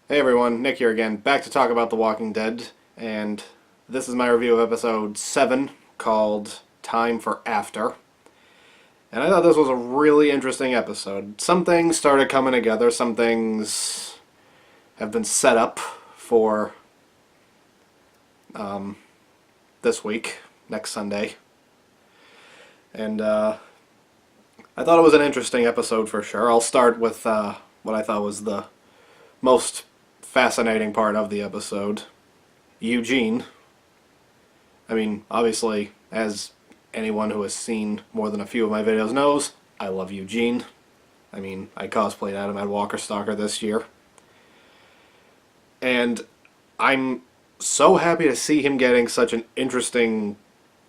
Hey everyone, Nick here again, back to talk about The Walking Dead, and this is my review of episode 7, called Time for After. And I thought this was a really interesting episode. Some things started coming together, some things have been set up for this week, next Sunday. And I thought it was an interesting episode for sure. I'll start with what I thought was the most fascinating part of the episode. Eugene. I mean, obviously, as anyone who has seen more than a few of my videos knows, I love Eugene. I mean, I cosplayed Adam at Walker Stalker this year. And I'm so happy to see him getting such an interesting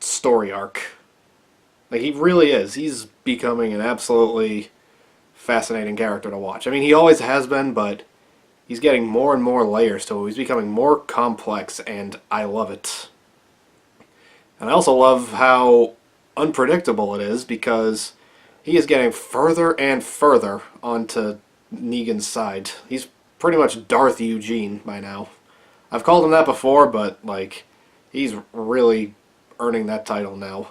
story arc. Like, he really is. He's becoming an absolutely fascinating character to watch. I mean, he always has been, but he's getting more and more layers to him. He's becoming more complex, and I love it. And I also love how unpredictable it is, because he is getting further and further onto Negan's side. He's pretty much Darth Eugene by now. I've called him that before, but, like, he's really earning that title now.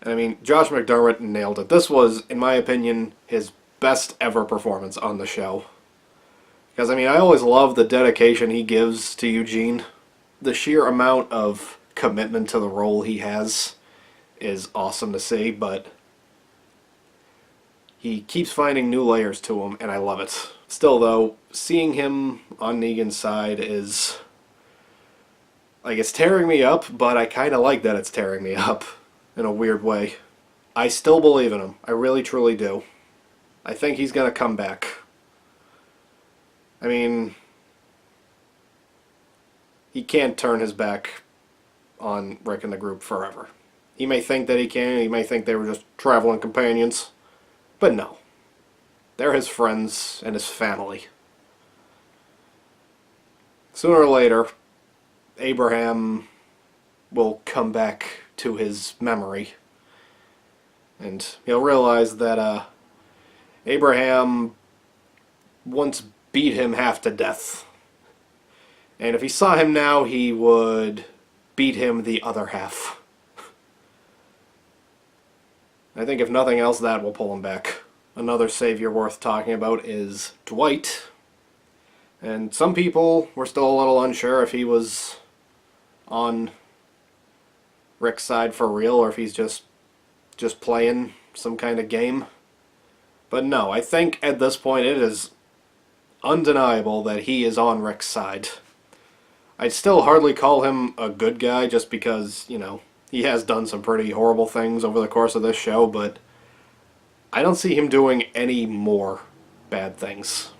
And I mean, Josh McDermott nailed it. This was, in my opinion, his best ever performance on the show. Because, I mean, I always love the dedication he gives to Eugene. The sheer amount of commitment to the role he has is awesome to see, but he keeps finding new layers to him, and I love it. Still, though, seeing him on Negan's side is, like, it's tearing me up, but I kind of like that it's tearing me up in a weird way. I still believe in him. I really, truly do. I think he's going to come back. I mean, he can't turn his back on Rick and the group forever. He may think that he can, he may think they were just traveling companions, but no. They're his friends and his family. Sooner or later, Abraham will come back to his memory, and he'll realize that Abraham once beat him half to death. And if he saw him now, he would beat him the other half. I think if nothing else, that will pull him back. Another savior worth talking about is Dwight. And some people were still a little unsure if he was on Rick's side for real, or if he's just playing some kind of game. But no, I think at this point it is undeniable that he is on Rick's side. I'd still hardly call him a good guy just because, you know, he has done some pretty horrible things over the course of this show, but I don't see him doing any more bad things.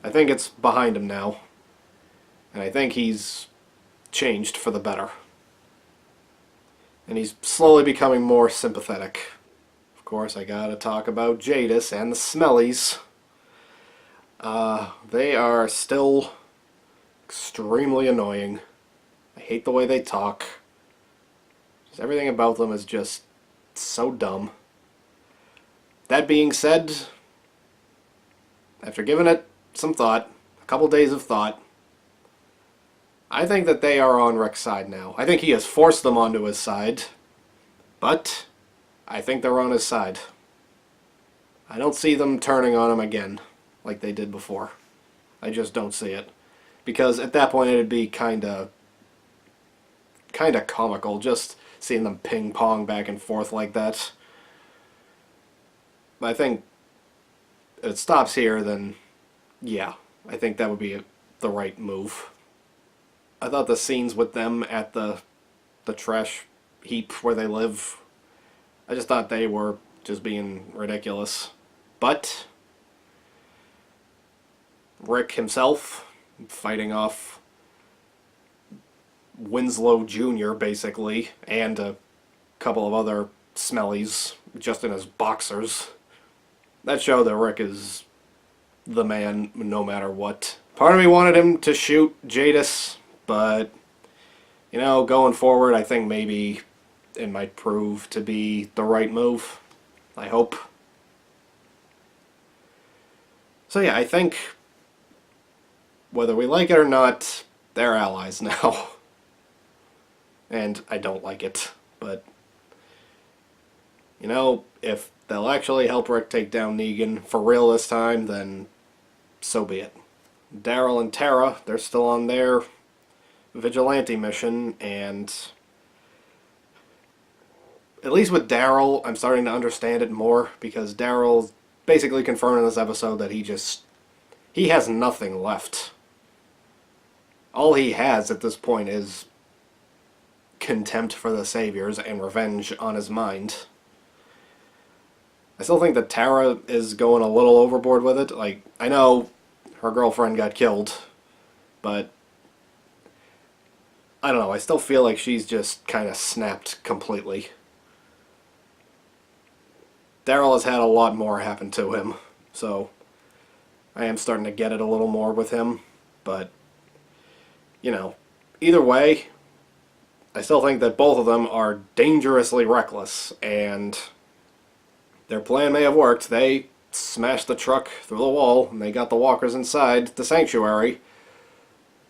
I think it's behind him now, and I think he's changed for the better. And he's slowly becoming more sympathetic. Of course, I gotta talk about Jadis and the Smellies. They are still extremely annoying. I hate the way they talk. Just everything about them is just so dumb. That being said, after giving it some thought, a couple days of thought, I think that they are on Rick's side now. I think he has forced them onto his side, but I think they're on his side. I don't see them turning on him again like they did before. I just don't see it. Because at that point it'd be kinda comical just seeing them ping-pong back and forth like that. But I think if it stops here, then yeah, I think that would be the right move. I thought the scenes with them at the trash heap where they live, I just thought they were just being ridiculous. But Rick himself fighting off Winslow Jr. basically, and a couple of other Smellies just in his boxers. That showed that Rick is the man no matter what. Part of me wanted him to shoot Jadis, but, you know, going forward, I think maybe it might prove to be the right move. I hope. So yeah, I think whether we like it or not, they're allies now. And I don't like it, but you know, if they'll actually help Rick take down Negan for real this time, then so be it. Daryl and Tara, they're still on their vigilante mission, and at least with Daryl, I'm starting to understand it more, because Daryl basically confirmed in this episode that he has nothing left. All he has at this point is contempt for the Saviors and revenge on his mind. I still think that Tara is going a little overboard with it. Like, I know her girlfriend got killed, but I don't know, I still feel like she's just kind of snapped completely. Daryl has had a lot more happen to him, so I am starting to get it a little more with him, but, you know, either way, I still think that both of them are dangerously reckless, and their plan may have worked. They smashed the truck through the wall, and they got the walkers inside the sanctuary,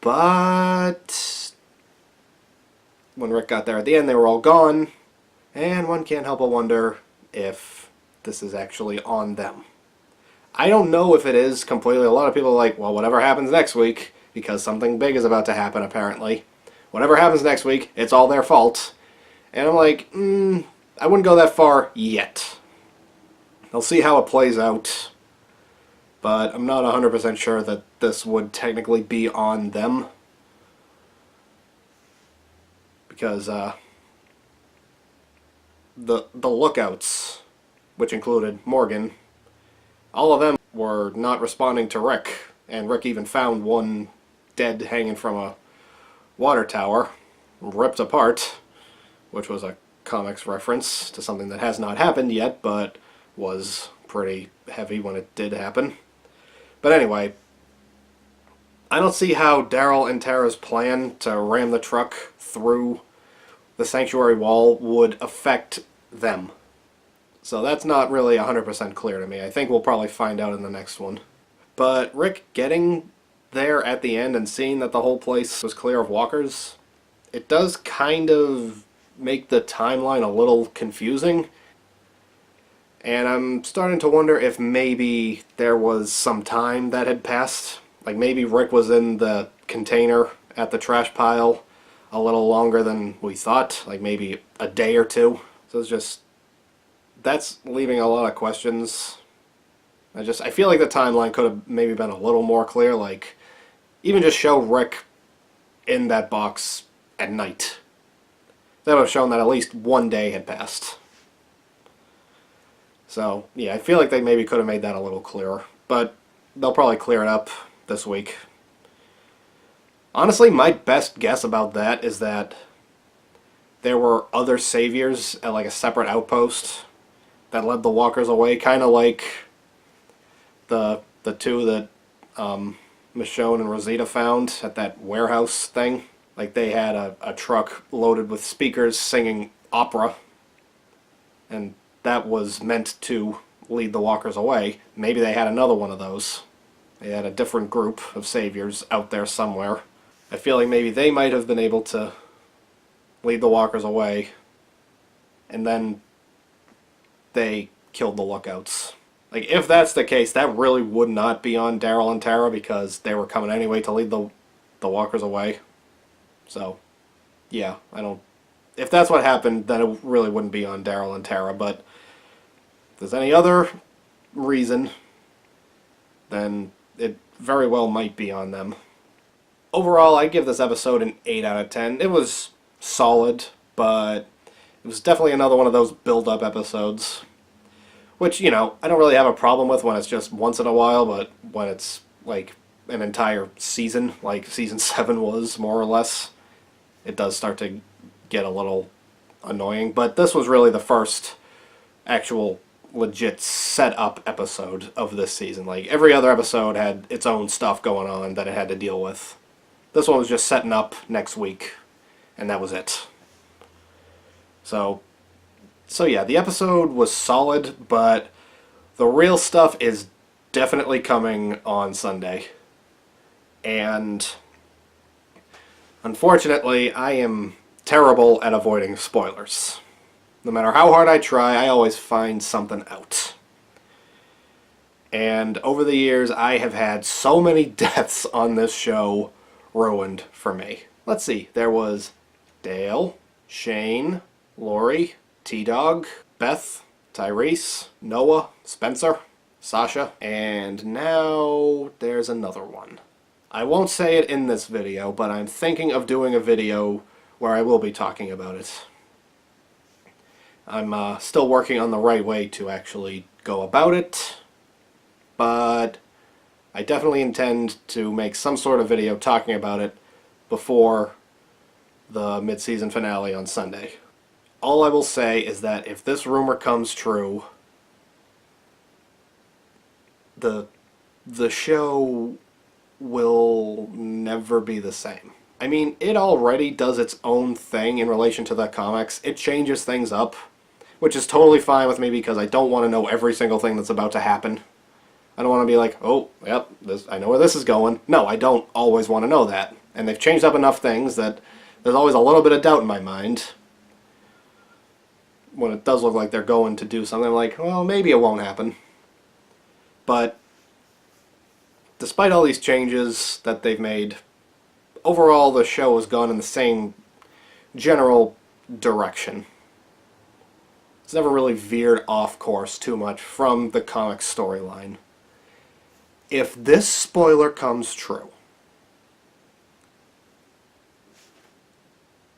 but when Rick got there at the end, they were all gone, and one can't help but wonder if this is actually on them. I don't know if it is completely. A lot of people are like, well, whatever happens next week, because something big is about to happen apparently, whatever happens next week, it's all their fault. And I'm like, I wouldn't go that far yet. I'll see how it plays out, but I'm not 100% sure that this would technically be on them, because the lookouts, which included Morgan, all of them were not responding to Rick, and Rick even found one dead hanging from a water tower, ripped apart, which was a comics reference to something that has not happened yet, but was pretty heavy when it did happen. But anyway, I don't see how Daryl and Tara's plan to ram the truck through the sanctuary wall would affect them. So that's not really 100% clear to me. I think we'll probably find out in the next one. But Rick getting there at the end and seeing that the whole place was clear of walkers, it does kind of make the timeline a little confusing. And I'm starting to wonder if maybe there was some time that had passed. Like maybe Rick was in the container at the trash pile a little longer than we thought. Like maybe a day or two. So it's just, that's leaving a lot of questions. I feel like the timeline could have maybe been a little more clear. Like, even just show Rick in that box at night. That would have shown that at least one day had passed. So, yeah, I feel like they maybe could have made that a little clearer. But they'll probably clear it up this week. Honestly, my best guess about that is that there were other saviors at like a separate outpost that led the walkers away, kind of like the two that Michonne and Rosita found at that warehouse thing. Like they had a truck loaded with speakers singing opera, and that was meant to lead the walkers away. Maybe they had another one of those. They had a different group of saviors out there somewhere. I feel like maybe they might have been able to lead the walkers away, and then they killed the lookouts. Like, if that's the case, that really would not be on Daryl and Tara, because they were coming anyway to lead the walkers away. So, yeah, I don't... If that's what happened, then it really wouldn't be on Daryl and Tara, but if there's any other reason, then it very well might be on them. Overall, I give this episode an 8 out of 10. It was solid, but it was definitely another one of those build-up episodes. Which, you know, I don't really have a problem with when it's just once in a while, but when it's, like, an entire season, like Season 7 was, more or less, it does start to get a little annoying. But this was really the first actual legit set-up episode of this season. Like, every other episode had its own stuff going on that it had to deal with. This one was just setting up next week, and that was it. So yeah, the episode was solid, but the real stuff is definitely coming on Sunday. And unfortunately, I am terrible at avoiding spoilers. No matter how hard I try, I always find something out. And over the years, I have had so many deaths on this show ruined for me. Let's see, there was Dale, Shane, Lori, T-Dog, Beth, Tyrese, Noah, Spencer, Sasha, and now there's another one. I won't say it in this video, but I'm thinking of doing a video where I will be talking about it. I'm still working on the right way to actually go about it, but I definitely intend to make some sort of video talking about it before the mid-season finale on Sunday. All I will say is that if this rumor comes true, the show will never be the same. I mean, it already does its own thing in relation to the comics. It changes things up, which is totally fine with me because I don't want to know every single thing that's about to happen. I don't want to be like, oh, yep, I know where this is going. No, I don't always want to know that. And they've changed up enough things that there's always a little bit of doubt in my mind when it does look like they're going to do something. Like, well, maybe it won't happen. But despite all these changes that they've made, overall the show has gone in the same general direction. It's never really veered off course too much from the comic storyline. If this spoiler comes true,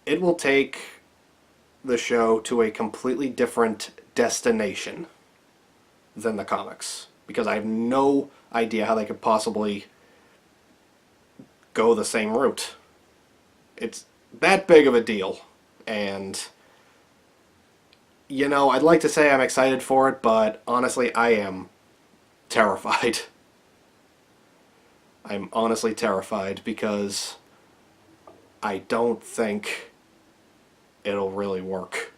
it will take the show to a completely different destination than the comics, because I have no idea how they could possibly go the same route. It's that big of a deal, and you know, I'd like to say I'm excited for it, but honestly, I am terrified. I'm honestly terrified because I don't think it'll really work.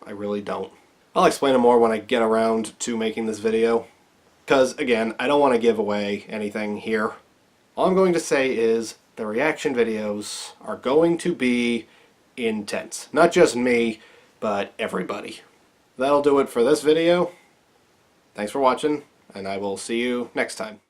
I really don't. I'll explain it more when I get around to making this video, because again, I don't want to give away anything here. All I'm going to say is the reaction videos are going to be intense. Not just me, but everybody. That'll do it for this video. Thanks for watching, and I will see you next time.